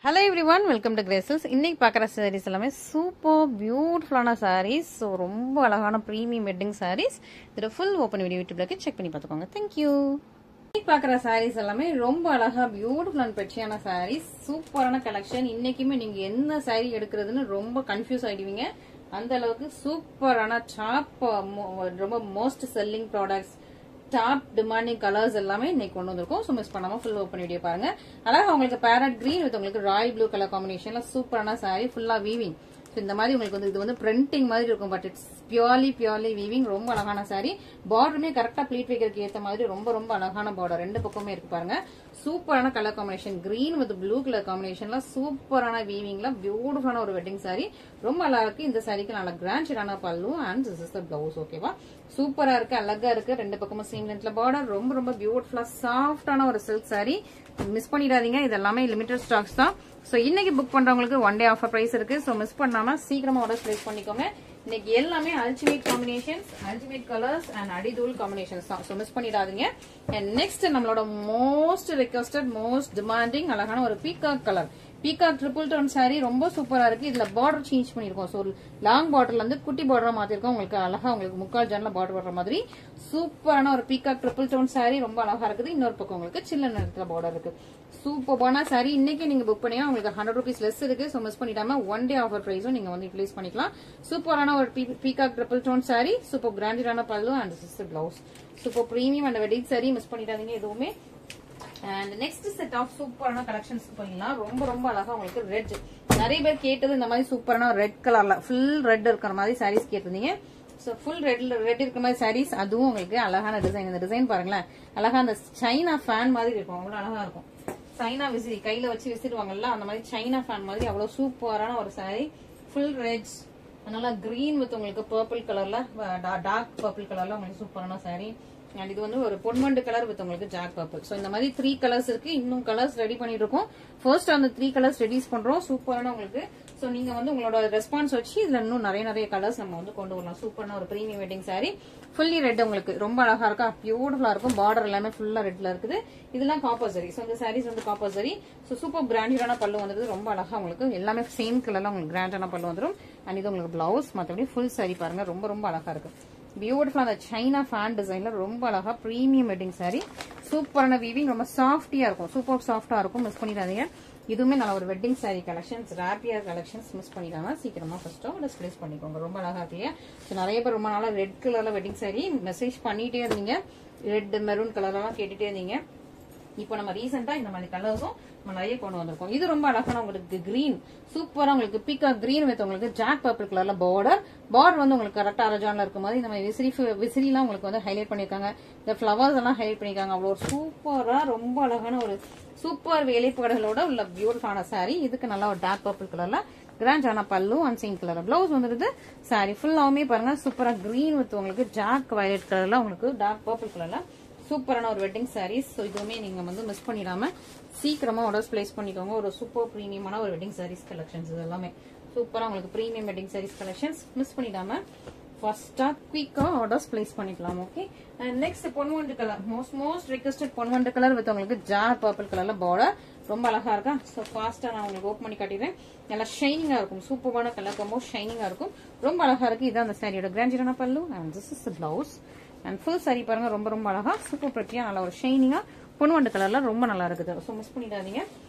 Hello everyone, welcome to Graces. இன்னைக்கு பார்க்குற sarees எல்லாமே சூப்பர் பியூட்டிஃபுல்லான sarees. ஸோ ரொம்ப அழகான ப்ரீமியம் வெட்டிங் sarees. இதோட ஃபுல் ஓப்பன் வீடியோ யூடியூப்ல செக் பண்ணி பார்த்துக்கோங்க. தேங்க்யூ. இன்னைக்கு பார்க்குற sarees எல்லாமே ரொம்ப அழகா பியூட்டிஃபுல்லான பெட்சியான sarees. சூப்பரான கலெக்ஷன். இன்னைக்குமே நீங்க என்ன saree எடுக்கிறதுன்னு ரொம்ப கன்ஃபியூஸ் ஆயிடுவீங்க. அந்த அளவுக்கு சூப்பரான டாப் ரொம்ப most selling products top demanding colours எல்லாமே இன்னைக்கு கொண்டு வந்திருக்கோம். ஸோ மிஸ் பண்ணாம ஃபுல் ஓப்பன் வீடியோ பாருங்க. அழகா உங்களுக்கு பேரட் கிரீன் வித் உங்களுக்கு ராயல் ப்ளூ கலர் காம்பினேஷன்ல சூப்பரான சாரி ஃபுல்லா வீவிங். ஸோ இந்த மாதிரி உங்களுக்கு வந்து இது வந்து பிரிண்டிங் மாதிரி இருக்கும், பட் இட்ஸ் பியூர்லி வீவிங். ரொம்ப அழகான சாரி. பார்டருமே கரெக்டா ப்ளீட் வைக்கிறதுக்கு ஏற்ற மாதிரி ரொம்ப அழகான பார்டர் ரெண்டு பக்கமே இருக்கு பாருங்க. சூப்பரான colour combination green with blue colour காம்பினேஷன்ல சூப்பரான வீவிங்ல பியூட்டிஃபுல்லான ஒரு வெட்டிங் சாரி. ரொம்ப அழகா இருக்கு. இந்த சாரிக்கு நல்ல கிராண்டான பல்லு and this is the blouse. ஓகேவா, சூப்பரா இருக்கு, அழகா இருக்கு. ரெண்டு பக்கமும் சேம் லென்த்ல பார்டர். ரொம்ப பியூட்டிஃபுல்லா சாஃப்டான ஒரு சில்க் சாரி. மிஸ் பண்ணிடாதீங்க, இது எல்லாமே லிமிடெட் ஸ்டாக்ஸ் தான். சோ இன்னைக்கு புக் பண்றவங்களுக்கு ஒன் டே ஆஃபர் பிரைஸ் இருக்கு. சோ மிஸ் பண்ணாம சீக்கிரமா ஆர்டர் பிளேஸ் பண்ணிக்கோங்க. இன்னைக்கு எல்லாமே ultimate combinations, ultimate colours and அடிதூள் காம்பினேஷன்ஸ் தான். சோ மிஸ் பண்ணிடாதீங்க. அண்ட் நெக்ஸ்ட் நம்மளோட மோஸ்ட் ரிக்வெஸ்டட் மோஸ்ட் டிமாண்டிங் அழகான ஒரு peacock colour, peacock triple tone sari. ரொம்ப சூப்பரா இருக்கு. இதுல பார்டர் சேஞ்ச் பண்ணிருக்கோம். ஸோ லாங் பார்டர்ல இருந்து குட்டி பார்டரா மாத்திருக்கோம். உங்களுக்கு அழகா உங்களுக்கு முக்கால் ஜான்ல பார்டர் வர்ற மாதிரி சூப்பரான ஒரு பீகாக் ட்ரிபிள் டோன் சாரி. ரொம்ப அழகா இருக்குது. இன்னொரு பக்கம் உங்களுக்கு சின்ன நேரத்துல பார்டர் இருக்கு. சூப்பரான சாரி. இன்னைக்கு நீங்க புக் பண்ணியா உங்களுக்கு 100 rupees லெஸ் இருக்கு. ஸோ மிஸ் பண்ணிட்டாம ஒன் டே ஆஃபர் பிரைஸும் நீங்க வந்து யூட்டிலைஸ் பண்ணிக்கலாம். சூப்பரான ஒரு peacock triple tone sari. Super கிராண்டான பல்லு and this is blouse. Super premium and wedding sari. மிஸ் பண்ணிடாதீங்க எதுவுமே. அண்ட் நெக்ஸ்ட் செட் ஆஃப் சூப்பரான கலெக்ஷன்ஸ் பண்ணலாம். ரொம்ப அழகா உங்களுக்கு ரெட், நிறைய பேர் கேட்டது இந்த மாதிரி சூப்பரான ரெட் கலர்ல ஃபுல் ரெட் இருக்கிற மாதிரி சாரீஸ் கேட்டிருந்தீங்க. சோ ஃபுல் ரெட் இருக்கிற மாதிரி சாரீஸ், அதுவும் உங்களுக்கு அழகான டிசைன். இந்த டிசைன் பாருங்களேன், அழகா அந்த சைனா ஃபேன் மாதிரி இருக்கும். அவ்வளவு அழகா இருக்கும். சைனா விசிறி கையில வச்சு விசிறுவாங்கல்ல, அந்த மாதிரி சைனா ஃபேன் மாதிரி அவ்வளவு சூப்பரான ஒரு சாரி. ஃபுல் ரெட்ஸ், அதனால கிரீன் வித் உங்களுக்கு பர்பிள் கலர்ல, டார்க் பர்பிள் கலர்ல உங்களுக்கு சூப்பரான சாரி. அண்ட் இது வந்து ஒரு பொன்வண்டு கலர் வித் உங்களுக்கு ஜாக் பர்பிள். சோ இந்த மாதிரி 3 கலர்ஸ் இருக்கு. இன்னும் கலர்ஸ் ரெடி பண்ணிட்டு இருக்கோம். ஃபர்ஸ்ட் அந்த 3 கலர்ஸ் ரெடியூஸ் பண்றோம். சூப்பரான உங்களுக்கு. சோ நீங்க வந்து உங்களோட ரெஸ்பான்ஸ் வச்சு இதுல இன்னும் நிறைய கலர்ஸ் நம்ம வந்து கொண்டு வரலாம். சூப்பரான ஒரு premium wedding sorry. Fully red உங்களுக்கு ரொம்ப அழகா இருக்கா, பியூட்டிஃபுல்லா இருக்கும். பார்டர் எல்லாமே ஃபுல்லா ரெட்ல இருக்குது. இதெல்லாம் காப்பர் சரி. சோ இந்த சாரீஸ் வந்து காப்பர் சரி. சோ சூப்பர் கிராண்டான பல்லு வந்துருது. ரொம்ப அழகா உங்களுக்கு எல்லாமே சேம் கலர்ல உங்களுக்கு கிராண்டான பல்லு வந்துடும். அண்ட் இது உங்களுக்கு பிளவுஸ். மற்றபடி ஃபுல் சாரி பாருங்க, ரொம்ப அழகா இருக்கு. பியூட்டிஃபுல் அந்த சைனா ஃபேன் டிசைன்ல ரொம்ப அழகா பிரீமியம் வெட்டிங் சாரி. சூப்பரான வீவிங், ரொம்ப சாஃப்டியா இருக்கும். சூப்பர் சாஃப்டா இருக்கும். மிஸ் பண்ணிடாதீங்க. இதுவுமே நல்ல ஒரு வெட்டிங் சாரி கலெக்ஷன்ஸ், ரேப்பியர் கலெக்ஷன்ஸ். மிஸ் பண்ணிடாம சீக்கிரமா ஃபர்ஸ்ட் டிஸ்பிளேஸ் பண்ணிக்கோங்க. ரொம்ப அழகா இருக்கு இல்லையா. நிறைய பேர் ரொம்ப நாளா ரெட் கலர்ல வெட்டிங் சாரி மெசேஜ் பண்ணிட்டே இருந்தீங்க. ரெட் மெரூன் கலர்லாம் கேட்டுட்டே இருந்தீங்க. இப்போ நம்ம ரீசெண்டா இந்த மாதிரி கலர்ஸும் நம்ம நிறைய கொண்டு வந்திருக்கோம். இது ரொம்ப அழகான உங்களுக்கு கிரீன், சூப்பரா உங்களுக்கு பீகாக் கிரீன் வித் உங்களுக்கு ஜாக் பர்பிள் கலர்ல பார்டர் வந்து உங்களுக்கு கரெக்டா அரஜான்ல இருக்கும் மாதிரி இந்த மாதிரி விசிறிலாம் உங்களுக்கு வந்து ஹைலைட் பண்ணிருக்காங்க. இந்த ஃபிளவர்ஸ் எல்லாம் ஹைலைட் பண்ணிருக்காங்க. அவ்வளவு சூப்பரா ரொம்ப அழகான ஒரு சூப்பர் வேலைப்பாடுகளோட உள்ள பியூட்டிஃபுல்லான சாரி. இதுக்கு நல்லா ஒரு டார்க் பர்பிள் கலர்ல கிராண்டான பல்லு அண்ட் சேம் கலர் பிளவுஸ் வந்துருது. சாரி ஃபுல்லாவுமே பாருங்க சூப்பரா கிரீன் வித் உங்களுக்கு ஜாக் வயலட் கலர்ல உங்களுக்கு டார்க் பர்பிள் கலர்ல சூப்பரான ஒரு வெட்டிங் சாரீஸ். ஸோ இதுவுமே நீங்க வந்து மிஸ் பண்ணிடாம சீக்கிரமா ஆர்டர்ஸ் பிளேஸ் பண்ணிக்கோங்க. ஒரு சூப்பர் பிரீமியமான ஒரு வெட்டிங் சாரீஸ் கலெக்ஷன்ஸ். இது எல்லாமே சூப்பரா உங்களுக்கு பிரீமியம் வெட்டிங் சாரீஸ் கலெக்ஷன்ஸ். மிஸ் பண்ணிடாம ஃபர்ஸ்டா குயிக்கா ஆர்டர்ஸ் பிளேஸ் பண்ணிக்கலாம். ஓகே. அண்ட் நெக்ஸ்ட் பொன்வண்டு கலர், மோஸ்ட் ரிக்வெஸ்டட் பொன்வண்டு கலர் வித் உங்களுக்கு ஜார் பர்பிள் கலர்ல பார்டர். ரொம்ப அழகா இருக்கா. ஸோ ஃபாஸ்டா நான் உங்களுக்கு ஓப்பன் பண்ணி காட்டிடுறேன். நல்லா ஷைனிங்கா இருக்கும். சூப்பரான கலர் காம்போ, ஷைனிங்கா இருக்கும். ரொம்ப அழகா இருக்கு. இதான் அந்த சாரியோட கிராண்டான பல்லு and this is the blouse. And full sorry பாருங்க, ரொம்ப அழகா சூப்பர் பிரிட்டியா நல்ல ஒரு ஷைனிங்கா பொன்வண்டு கலர்ல ரொம்ப நல்லா இருக்குது. ஸோ மிஸ் பண்ணிடாதீங்க.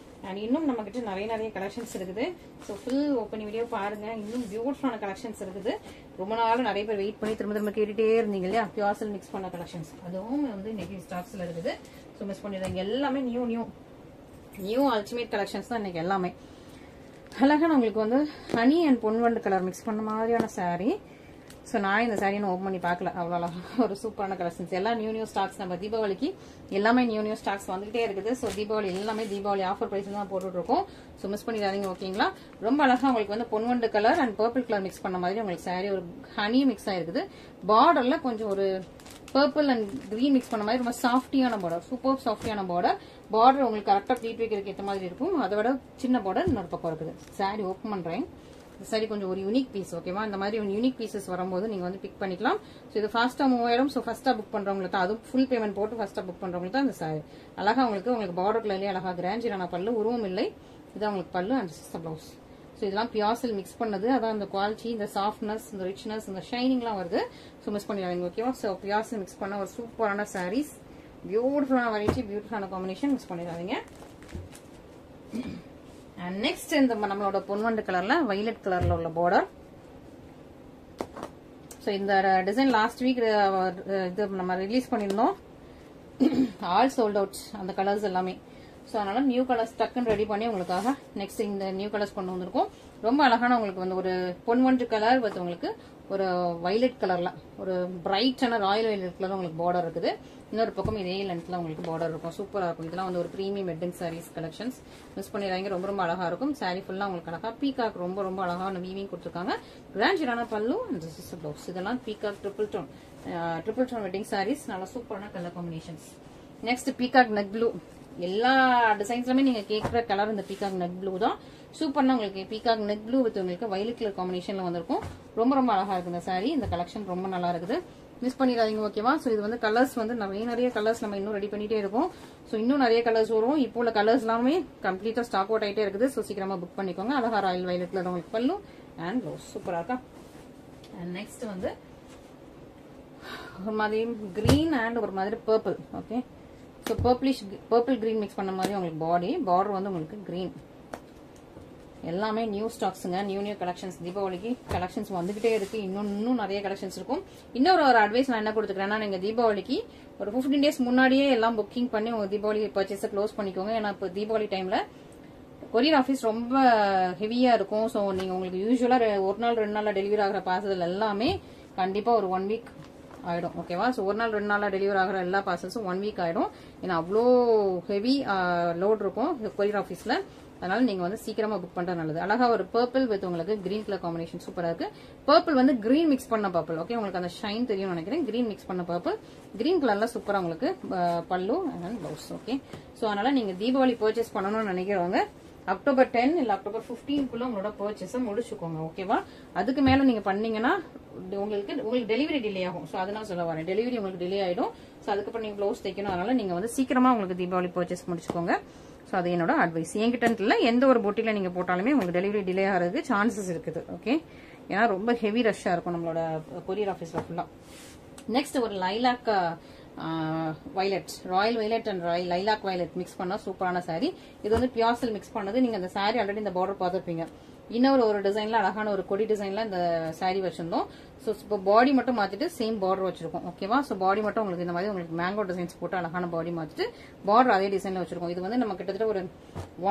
அண்ட் இன்னும் நம்ம கிட்ட நிறைய கலெக்ஷன்ஸ் இருக்குது. ஸோ ஃபுல் ஓப்பன் வீடியோ பாருங்க. இன்னும் பியூட்டிஃபுல்லான கலெக்ஷன்ஸ் இருக்குது. ரொம்ப நாள் நிறைய பேர் வெயிட் பண்ணி திரும்ப கேட்டுட்டே இருந்தீங்க இல்லையா, பியூர் மிக்ஸ் பண்ண கலெக்ஷன்ஸ். அதுவும் வந்து இன்னைக்கு ஸ்டாக்ஸ்ல இருக்குது. ஸோ மிஸ் பண்ணிடாதீங்க. எல்லாமே நியூ அல்டிமேட் கலெக்ஷன்ஸ் தான் இன்னைக்கு எல்லாமே. அழகான உங்களுக்கு வந்து honey and Ponvandu colour mix பண்ண மாதிரியான சாரி. ஸோ நான் இந்த சாரி ஓப்பன் பண்ணி பார்க்கல. அவ்வளோ அழகா ஒரு சூப்பரான கலெக்ஷன்ஸ். எல்லாம் நியூ ஸ்டாக்ஸ். நம்ம தீபாவளிக்கு எல்லாமே நியூ ஸ்டாக்ஸ் வந்துகிட்டே இருக்குது. ஸோ தீபாவளி எல்லாமே தீபாவளி ஆஃபர் பிரைஸ் தான் போட்டுட்டு இருக்கோம். ஸோ மிஸ் பண்ணிடாதீங்க. ஓகேங்களா. ரொம்ப அழகா உங்களுக்கு வந்து பொன்வண்டு colour and purple colour mix பண்ண மாதிரி உங்களுக்கு சாரி ஒரு ஹனி மிக்ஸ் ஆயிருக்குது. பார்டர்ல கொஞ்சம் ஒரு பர்பிள் அண்ட் கிரீன் மிக்ஸ் பண்ண மாதிரி ரொம்ப சாஃப்டியான பார்டர், சூப்பர் சாஃப்டியான பார்டர் உங்களுக்கு கரெக்டா ப்ளீட் வைக்கிறதுக்கு ஏற்ற மாதிரி இருக்கும். அதை விட சின்ன பார்டர் இன்னொரு பக்கம் இருக்குது. சாரி ஓப்பன் பண்றேன். சரி கொஞ்சம் ஒரு யூனிக் பீஸ். ஓகேவா. இந்த மாதிரி யூனிக் பீசஸ் வரும்போது நீங்க வந்து பிக் பண்ணிக்கலாம். ஸோ இது ஃபாஸ்டா மூவ் ஆயிடும். ஸோ ஃபர்ஸ்டா புக் பண்றவங்களுக்கு தான், அதுவும் ஃபுல் பேமெண்ட் போட்டு ஃபர்ஸ்டா புக் பண்றவங்களுக்கு தான் இந்த சாரி அழகா உங்களுக்கு பார்டர் கலர்லயே அழகா கிராண்டான பல்லு, உருவம் இல்லை. இதான் உங்களுக்கு பல்லு and this is the blouse. So இதெல்லாம் பியூர் சில்க் மிக்ஸ் பண்ணது, அதான் இந்த குவாலிட்டி, இந்த சாஃப்ட்னஸ், இந்த ரிச்னஸ், இந்த ஷைனிங்லாம் வருது. ஸோ மிஸ் பண்ணிடாதீங்க ஓகேவா. ஸோ பியூர் சில்க் மிக்ஸ் பண்ண ஒரு சூப்பரான சாரீஸ், பியூட்டிஃபுல்லான வெரைட்டி, பியூட்டிஃபுல்லான காம்பினேஷன், மிஸ் பண்ணிடாதீங்க. அண்ட் நெக்ஸ்ட் இந்த நம்மளோட பொன்வண்டு கலர்ல வைலட் கலர்ல உள்ள பார்டர். ஸோ இந்த டிசைன் லாஸ்ட் வீக் இது நம்ம ரிலீஸ் பண்ணியிருந்தோம். ஆல் சோல்ட் அவுட் அந்த கலர்ஸ் எல்லாமே. ஸோ அதனால நியூ கலர்ஸ் டக்குன்னு ரெடி பண்ணி உங்களுக்காக நெக்ஸ்ட் இந்த நியூ கலர்ஸ் கொண்டு வந்திருக்கோம். ரொம்ப அழகான உங்களுக்கு வந்து ஒரு பொன்வண்டு கலர் வித் உங்களுக்கு ஒரு வைலட் கலர்ல ஒரு பிரைட்டான ராயல் வைலட் கலர் உங்களுக்கு பார்டர் இருக்குது. இன்னொரு பக்கம் இதே லென்த்ல உங்களுக்கு பார்டர் இருக்கும். சூப்பரா இருக்கும். இதெல்லாம் வந்து ஒரு premium wedding saris collections. Miss பண்ணிடுறாங்க. ரொம்ப ரொம்ப அழகா இருக்கும். சாரீ ஃபுல்லா உங்களுக்கு அழகா பீகாக் ரொம்ப ரொம்ப அழகான வீவிங் கொடுத்துருக்காங்க. கிராண்டான பல்லு அண்ட் திஸ் இஸ் ப்ளவுஸ். இதெல்லாம் peacock triple tone wedding saris. நல்ல சூப்பரான colour combinations. Next peacock neck blue. எல்லா டிசைன்ஸ்லுமே நீங்க கேட்கிற கலர் இந்த பீகாக் நெக் ப்ளூ தான். சூப்பர்னா உங்களுக்கு பீகாக் நெக் ப்ளூ வித் உங்களுக்கு வயலட் கலர் காம்பினேஷன்ல வந்திருக்கும். ரொம்ப ரொம்ப அழகா இருக்கு இந்த சாரீ. இந்த கலெக்ஷன் ரொம்ப நல்லா இருக்குது. மிஸ் பண்ணிடாதீங்க ஓகேவா. ஸோ இது வந்து கலர்ஸ் வந்து நிறைய கலர்ஸ் நம்ம இன்னும் ரெடி பண்ணிட்டே இருக்கோம். ஸோ இன்னும் நிறைய கலர்ஸ் வரும். இப்போ உள்ள கலர்ஸ் எல்லாமே கம்ப்ளீட்டா ஸ்டாக் அவுட் ஆயிட்டே இருக்குது. ஸோ சீக்கிரமா புக் பண்ணிக்கோங்க. அழகா ராயல் வயலட் கலர் உங்களுக்கு பல்லு அண்ட் ப்ளவுஸ் சூப்பரா இருக்கா. அண்ட் நெக்ஸ்ட் வந்து ஒரு மாதிரி கிரீன் அண்ட் ஒரு மாதிரி purple. Okay, so purple green mix பண்ண மாதிரி உங்களுக்கு பார்டர் வந்து உங்களுக்கு கிரீன். எல்லாமே நியூ ஸ்டாக்ஸுங்க, நியூ கலெக்ஷன்ஸ். தீபாவளிக்கு கலெக்ஷன்ஸ் வந்துகிட்டே இருக்கு. இன்னும் நிறைய கலெக்ஷன்ஸ் இருக்கும். இன்னொரு அட்வைஸ் நான் என்ன கொடுத்துக்கிறேன்னா, நீங்க தீபாவளிக்கு ஒரு 15 days முன்னாடியே எல்லாம் புக்கிங் பண்ணி உங்க தீபாவளி பர்ச்சேஸை க்ளோஸ் பண்ணிக்கோங்க. ஏன்னா இப்போ தீபாவளி டைம்ல கொரியர் ஆஃபீஸ் ரொம்ப ஹெவியா இருக்கும். ஸோ நீங்க உங்களுக்கு யூஸ்வலா ஒரு நாள் 2 நாள்ல டெலிவரி ஆகிற பார்சல் எல்லாமே கண்டிப்பா ஒரு 1 week ஆயிடும். ஓகேவா. ஸோ ஒரு நாள் 2 நாள்ல டெலிவரி ஆகிற எல்லா பார்சல்ஸும் 1 week ஆயிடும். ஏன்னா அவ்வளோ ஹெவி லோட் இருக்கும் கொரியர் ஆஃபீஸ்ல. அதனால நீங்க வந்து சீக்கிரமா புக் பண்றது நல்லது. அழகா ஒரு பர்பிள் வித் உங்களுக்கு கிரீன் கலர் காம்பினேஷன் சூப்பரா இருக்கு. பர்பிள் வந்து கிரீன் மிக்ஸ் பண்ண பர்பிள். ஓகே, உங்களுக்கு அந்த ஷைன் தெரியும் நினைக்கிறேன். கிரீன் மிக்ஸ் பண்ண பர்பிள், கிரீன் கலர்ல சூப்பரா உங்களுக்கு பல்லு அண்ட் ப்ளவுஸ். ஓகே, ஸோ அதனால நீங்க தீபாவளி பர்ச்சேஸ் பண்ணணும்னு நினைக்கிறவங்க October 10 இல்ல October 15 உங்களோட பர்ச்சேஸை முடிச்சுக்கோங்க. ஓகேவா. அதுக்கு மேல நீங்க பண்ணீங்கன்னா உங்களுக்கு டெலிவரி டிலே ஆகும். ஸோ அதனால சொல்ல வரேன், டெலிவரி உங்களுக்கு டிலே ஆயிடும். ஸோ அதுக்கப்புறம் நீங்க ப்ளவுஸ் தைக்கணும். அதனால நீங்க வந்து சீக்கிரமா உங்களுக்கு தீபாவளி பர்ச்சேஸ் முடிச்சுக்கோங்க. ஸோ அது என்னோட அட்வைஸ். என்கிட்ட இல்ல, எந்த ஒரு பொட்டில நீங்க போட்டாலுமே உங்களுக்கு டெலிவரி டிலே ஆகிறதுக்கு சான்சஸ் இருக்குது. ஓகே, ஏன்னா ரொம்ப ஹெவி ரஷ்ஷா இருக்கும் நம்மளோட கொரியர் ஆஃபீஸ்ல ஃபுல்லா. நெக்ஸ்ட் ஒரு lilac violet, Royal violet and lilac violet mix பண்ணா சூப்பரான சாரி. இது வந்து பியூர் சில்க் மிக்ஸ் பண்ணது. நீங்க அந்த சாரி ஆல்ரெடி இந்த பார்டர் பார்த்துருப்பீங்க. இன்னொரு டிசைன்ல அழகான ஒரு கொடி டிசைன்ல இந்த சாரி வச்சிருந்தோம். ஸோ இப்போ பாடி மட்டும் மாத்திட்டு சேம் பார்டர் வச்சிருக்கோம். ஓகேவா. ஸோ பாடி மட்டும் உங்களுக்கு இந்த மாதிரி உங்களுக்கு மேங்கோ டிசைன்ஸ் போட்டு அழகான பாடி மாத்திட்டு பார்டர் அதே டிசைன்ல வச்சிருக்கோம். இது வந்து நம்ம கிட்டத்தட்ட ஒரு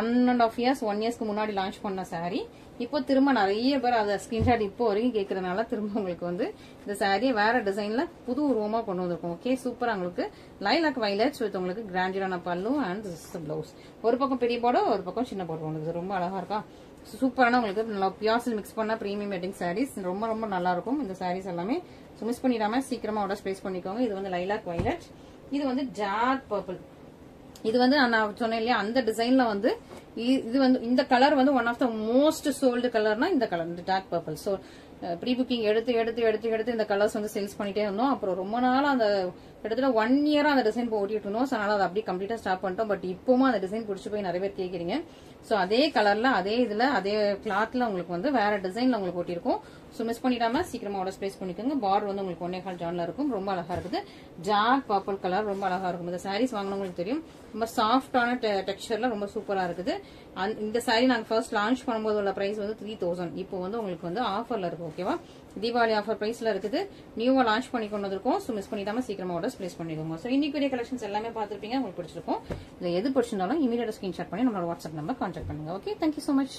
1.5 years 1 yearsக்கு முன்னாடி லான்ச் பண்ண சாரி. இப்போ திரும்ப நிறைய பேர் அதை ஸ்கிரீன்ஷாட் இப்போ வரைக்கும் கேட்கறதுனால திரும்ப உங்களுக்கு வந்து இந்த சாரியை வேற டிசைன்ல புது உருவமா கொண்டு வந்திருக்கும். ஓகே, சூப்பரா உங்களுக்கு லைலாக் வயலட் வித் உங்களுக்கு கிராண்டான பல்லு அண்ட் பிளவுஸ். ஒரு பக்கம் பெரிய பார்டர், ஒரு பக்கம் சின்ன பார்டர் உங்களுக்கு ரொம்ப அழகா இருக்கா. சூப்பரான உங்களுக்கு நல்லா பியூர் சில்க் மிக்ஸ் பண்ண பிரீமியம் வெட்டிங் சாரீஸ். ரொம்ப ரொம்ப நல்லா இருக்கும் இந்த சாரீஸ் எல்லாமே. ஸோ மிஸ் பண்ணிடாம சீக்கிரமா ஆர்டர் பிளேஸ் பண்ணிக்கோங்க. இது வந்து லைலாக் வயலட், இது வந்து டார்க் பர்பிள். இது வந்து நான் சொன்னேன் இல்லையா, அந்த டிசைன்ல வந்து இது வந்து இந்த கலர் வந்து one of the most sold கலர்னா இந்த கலர், இந்த dark purple. So pre booking எடுத்து இந்த கலர்ஸ் வந்து சேல்ஸ் பண்ணிட்டே இருந்தோம். அப்புறம் ரொம்ப நாள் அந்த கிட்டத்தட்ட 1 year அந்த டிசைன் ஓட்டிட்டு இருந்தோம். ஸோ அதனால அதை அப்படியே கம்ப்ளீட்டா ஸ்டாப் பண்ணிட்டோம். பட் இப்பவும் அந்த டிசைன் பிடிச்சி போய் நிறைய பேர் கேட்கறீங்க. ஸோ அதே கலர்ல அதே இதுல அதே கிளாத்ல உங்களுக்கு வந்து வேற டிசைன்ல உங்களுக்கு ஓட்டிருக்கும். ஸோ மிஸ் பண்ணிடாம சீக்கிரமா ஆர்டர் பிளேஸ் பண்ணிக்கோங்க. பார்டர் வந்து உங்களுக்கு 1.25 ஜான்ல இருக்கும். ரொம்ப அழகா இருக்குது. டார்க் பர்பிள் கலர் ரொம்ப அழகா இருக்கும். இந்த சாரீஸ் வாங்கினவங்களுக்கு தெரியும், ரொம்ப சாஃப்டான டெக்ஸ்சர்ல ரொம்ப சூப்பரா இருக்குது. இந்த சாரி நாங்க ஃபர்ஸ்ட் லான்ச் பண்ணும்போது உள்ள பிரைஸ் வந்து 3000. இப்போ வந்து உங்களுக்கு வந்து ஆஃபர்ல இருக்கு. ஓகேவா, தீபாவளி ஆஃபர் பிரைஸ்ல இருக்குது. நியூவா லான்ச் பண்ணி கொண்டு வந்திருக்கோம். ஸோ மிஸ் பண்ணிடாம சீக்கிரமா ஆர்டர் பிளேஸ் பண்ணிக்கோங்க. ஸோ இன்னைக்கு வீடியோ கலெக்ஷன்ஸ் எல்லாமே பார்த்துருப்பீங்க. உங்களுக்கு பிடிச்சிருக்கும். இது எது பிடிச்சிருந்தாலும் இமீடியட்டா ஸ்கிரீன்ஷாட் பண்ணி நம்மளோட வாட்ஸ்அப் நம்பர் கான்டாக்ட் பண்ணுங்க. Okay, thank you so much.